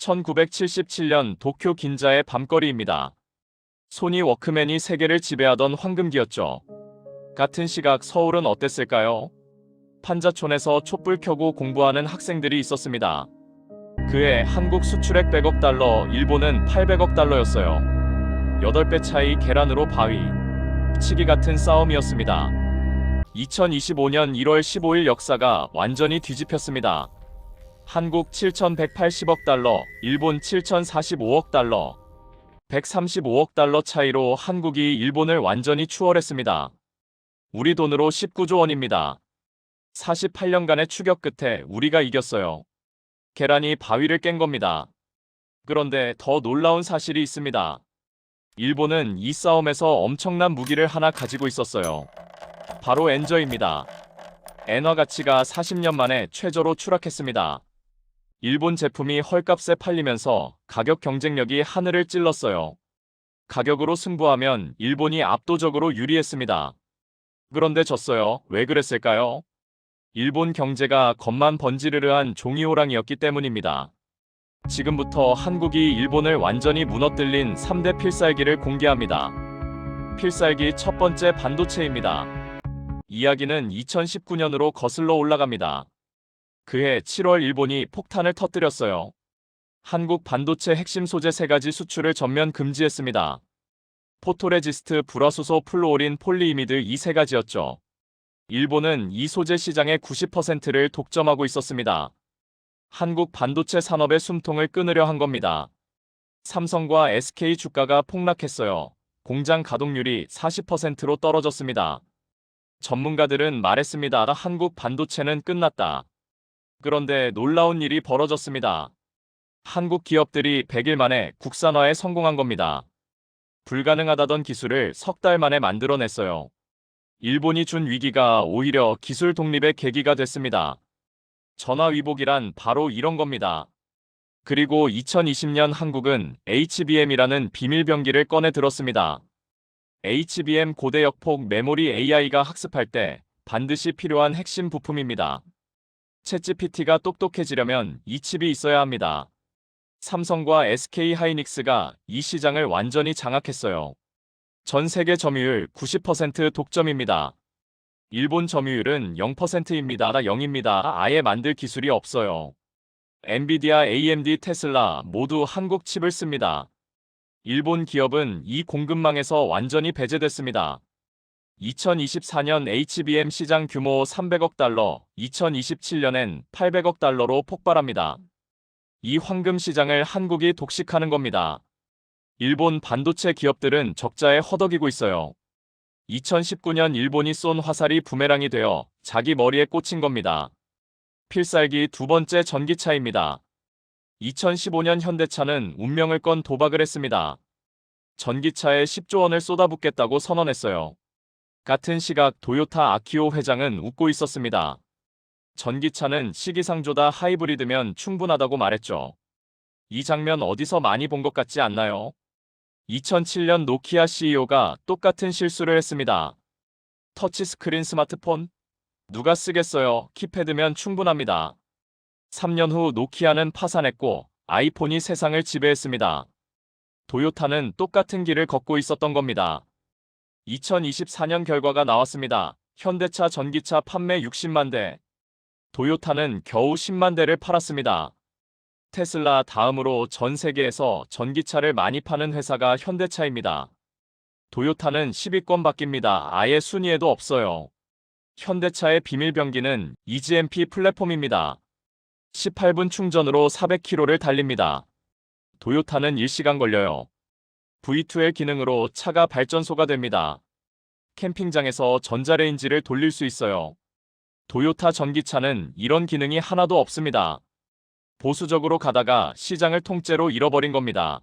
1977년 도쿄 긴자의 밤거리입니다. 소니 워크맨이 세계를 지배하던 황금기였죠. 같은 시각 서울은 어땠을까요? 판자촌에서 촛불 켜고 공부하는 학생들이 있었습니다. 그해 한국 수출액 100억 달러, 일본은 800억 달러였어요. 8배 차이 계란으로 바위. 치기 같은 싸움이었습니다. 2025년 1월 15일 역사가 완전히 뒤집혔습니다. 한국 7,180억 달러, 일본 7,045억 달러. 135억 달러 차이로 한국이 일본을 완전히 추월했습니다. 우리 돈으로 19조 원입니다. 48년간의 추격 끝에 우리가 이겼어요. 계란이 바위를 깬 겁니다. 그런데 더 놀라운 사실이 있습니다. 일본은 이 싸움에서 엄청난 무기를 하나 가지고 있었어요. 바로 엔저입니다. 엔화 가치가 40년 만에 최저로 추락했습니다. 일본 제품이 헐값에 팔리면서 가격 경쟁력이 하늘을 찔렀어요. 가격으로 승부하면 일본이 압도적으로 유리했습니다. 그런데 졌어요. 왜 그랬을까요? 일본 경제가 겉만 번지르르한 종이호랑이였기 때문입니다. 지금부터 한국이 일본을 완전히 무너뜨린 3대 필살기를 공개합니다. 필살기 첫 번째, 반도체입니다. 이야기는 2019년으로 거슬러 올라갑니다. 그해 7월 일본이 폭탄을 터뜨렸어요. 한국 반도체 핵심 소재 3가지 수출을 전면 금지했습니다. 포토레지스트, 불화수소, 플루오린, 폴리이미드, 이 3가지였죠. 일본은 이 소재 시장의 90%를 독점하고 있었습니다. 한국 반도체 산업의 숨통을 끊으려 한 겁니다. 삼성과 SK 주가가 폭락했어요. 공장 가동률이 40%로 떨어졌습니다. 전문가들은 말했습니다. 한국 반도체는 끝났다. 그런데 놀라운 일이 벌어졌습니다. 한국 기업들이 100일 만에 국산화에 성공한 겁니다. 불가능하다던 기술을 석 달 만에 만들어냈어요. 일본이 준 위기가 오히려 기술 독립의 계기가 됐습니다. 전화위복이란 바로 이런 겁니다. 그리고 2020년 한국은 HBM이라는 비밀병기를 꺼내 들었습니다. HBM 고대역폭 메모리, AI가 학습할 때 반드시 필요한 핵심 부품입니다. 챗GPT가 똑똑해지려면 이 칩이 있어야 합니다. 삼성과 SK하이닉스가 이 시장을 완전히 장악했어요. 전 세계 점유율 90% 독점입니다. 일본 점유율은 0%입니다. 0입니다. 아예 만들 기술이 없어요. 엔비디아, AMD, 테슬라 모두 한국 칩을 씁니다. 일본 기업은 이 공급망에서 완전히 배제됐습니다. 2024년 HBM 시장 규모 300억 달러, 2027년엔 800억 달러로 폭발합니다. 이 황금 시장을 한국이 독식하는 겁니다. 일본 반도체 기업들은 적자에 허덕이고 있어요. 2019년 일본이 쏜 화살이 부메랑이 되어 자기 머리에 꽂힌 겁니다. 필살기 두 번째, 전기차입니다. 2015년 현대차는 운명을 건 도박을 했습니다. 전기차에 10조 원을 쏟아붓겠다고 선언했어요. 같은 시각 도요타 아키오 회장은 웃고 있었습니다. 전기차는 시기상조다, 하이브리드면 충분하다고 말했죠. 이 장면 어디서 많이 본 것 같지 않나요? 2007년 노키아 CEO가 똑같은 실수를 했습니다. 터치스크린 스마트폰? 누가 쓰겠어요? 키패드면 충분합니다. 3년 후 노키아는 파산했고 아이폰이 세상을 지배했습니다. 도요타는 똑같은 길을 걷고 있었던 겁니다. 2024년 결과가 나왔습니다. 현대차 전기차 판매 60만 대. 도요타는 겨우 10만 대를 팔았습니다. 테슬라 다음으로 전 세계에서 전기차를 많이 파는 회사가 현대차입니다. 도요타는 10위권 밖입니다. 아예 순위에도 없어요. 현대차의 비밀병기는 EGMP 플랫폼입니다. 18분 충전으로 400km를 달립니다. 도요타는 1시간 걸려요. V2L 기능으로 차가 발전소가 됩니다. 캠핑장에서 전자레인지를 돌릴 수 있어요. 도요타 전기차는 이런 기능이 하나도 없습니다. 보수적으로 가다가 시장을 통째로 잃어버린 겁니다.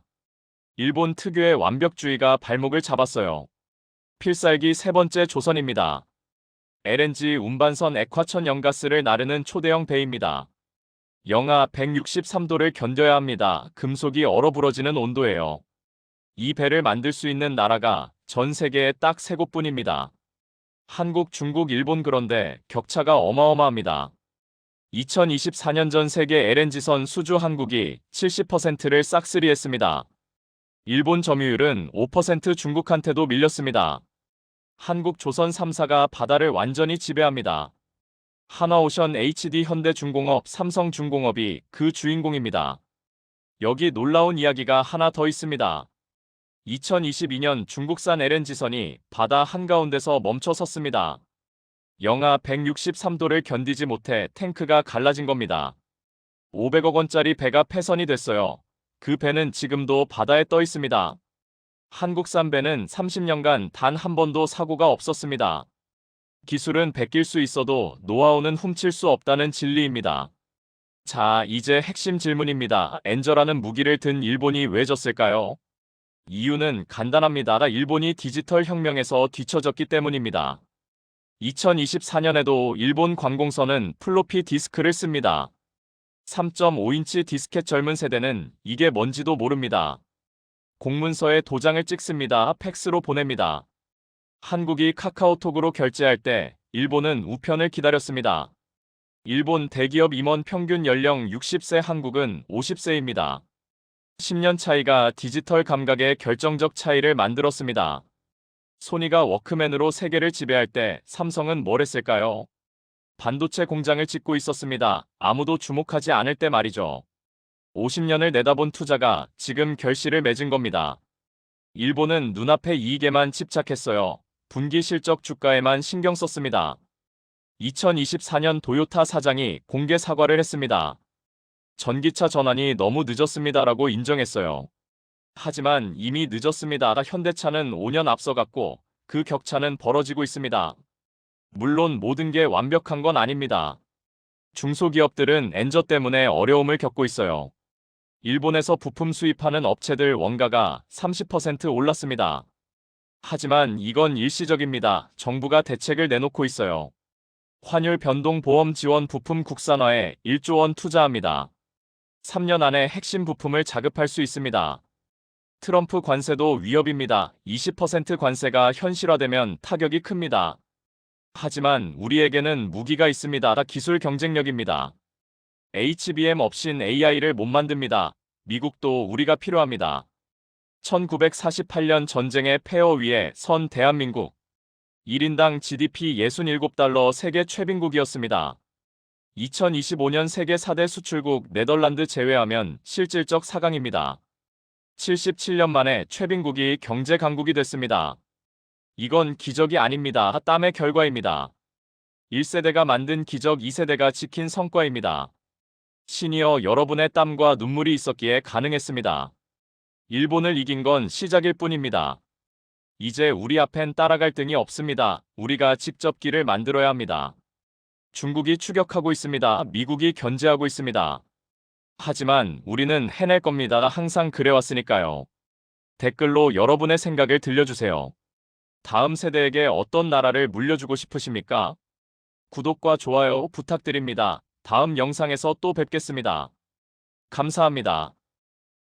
일본 특유의 완벽주의가 발목을 잡았어요. 필살기 세 번째, 조선입니다. LNG 운반선 액화천 연가스를 나르는 초대형 배입니다. 영하 163도를 견뎌야 합니다. 금속이 얼어부러지는 온도예요. 이 배를 만들 수 있는 나라가 전 세계에 딱 3곳뿐입니다. 한국, 중국, 일본. 그런데 격차가 어마어마합니다. 2024년 전 세계 LNG선 수주 한국이 70%를 싹쓸이했습니다. 일본 점유율은 5%, 중국한테도 밀렸습니다. 한국 조선 3사가 바다를 완전히 지배합니다. 한화오션, HD, 현대중공업, 삼성중공업이 그 주인공입니다. 여기 놀라운 이야기가 하나 더 있습니다. 2022년 중국산 LNG선이 바다 한가운데서 멈춰 섰습니다. 영하 163도를 견디지 못해 탱크가 갈라진 겁니다. 500억 원짜리 배가 폐선이 됐어요. 그 배는 지금도 바다에 떠 있습니다. 한국산 배는 30년간 단 한 번도 사고가 없었습니다. 기술은 베낄 수 있어도 노하우는 훔칠 수 없다는 진리입니다. 자, 이제 핵심 질문입니다. 엔저라는 무기를 든 일본이 왜 졌을까요? 이유는 간단합니다. 일본이 디지털 혁명에서 뒤처졌기 때문입니다. 2024년에도 일본 관공서는 플로피 디스크를 씁니다. 3.5인치 디스켓. 젊은 세대는 이게 뭔지도 모릅니다. 공문서에 도장을 찍습니다. 팩스로 보냅니다. 한국이 카카오톡으로 결제할 때 일본은 우편을 기다렸습니다. 일본 대기업 임원 평균 연령 60세, 한국은 50세입니다. 10년 차이가 디지털 감각의 결정적 차이를 만들었습니다. 소니가 워크맨으로 세계를 지배할 때 삼성은 뭘 했을까요? 반도체 공장을 짓고 있었습니다. 아무도 주목하지 않을 때 말이죠. 50년을 내다본 투자가 지금 결실을 맺은 겁니다. 일본은 눈앞의 이익에만 집착했어요. 분기 실적 주가에만 신경 썼습니다. 2024년 도요타 사장이 공개 사과를 했습니다. 전기차 전환이 너무 늦었습니다라고 인정했어요. 하지만 이미 늦었습니다. 현대차는 5년 앞서갔고 그 격차는 벌어지고 있습니다. 물론 모든 게 완벽한 건 아닙니다. 중소기업들은 엔저 때문에 어려움을 겪고 있어요. 일본에서 부품 수입하는 업체들 원가가 30% 올랐습니다. 하지만 이건 일시적입니다. 정부가 대책을 내놓고 있어요. 환율 변동 보험 지원, 부품 국산화에 1조 원 투자합니다. 3년 안에 핵심 부품을 자급할 수 있습니다. 트럼프 관세도 위협입니다. 20% 관세가 현실화되면 타격이 큽니다. 하지만 우리에게는 무기가 있습니다. 기술 경쟁력입니다. HBM 없인 AI를 못 만듭니다. 미국도 우리가 필요합니다. 1948년 전쟁의 폐허 위에 선 대한민국. 1인당 GDP 67달러, 세계 최빈국이었습니다. 2025년 세계 4대 수출국 네덜란드 제외하면 실질적 4강입니다. 77년 만에 최빈국이 경제 강국이 됐습니다. 이건 기적이 아닙니다. 땀의 결과입니다. 1세대가 만든 기적, 2세대가 지킨 성과입니다. 시니어 여러분의 땀과 눈물이 있었기에 가능했습니다. 일본을 이긴 건 시작일 뿐입니다. 이제 우리 앞엔 따라갈 등이 없습니다. 우리가 직접 길을 만들어야 합니다. 중국이 추격하고 있습니다. 미국이 견제하고 있습니다. 하지만 우리는 해낼 겁니다. 항상 그래왔으니까요. 댓글로 여러분의 생각을 들려주세요. 다음 세대에게 어떤 나라를 물려주고 싶으십니까? 구독과 좋아요 부탁드립니다. 다음 영상에서 또 뵙겠습니다. 감사합니다.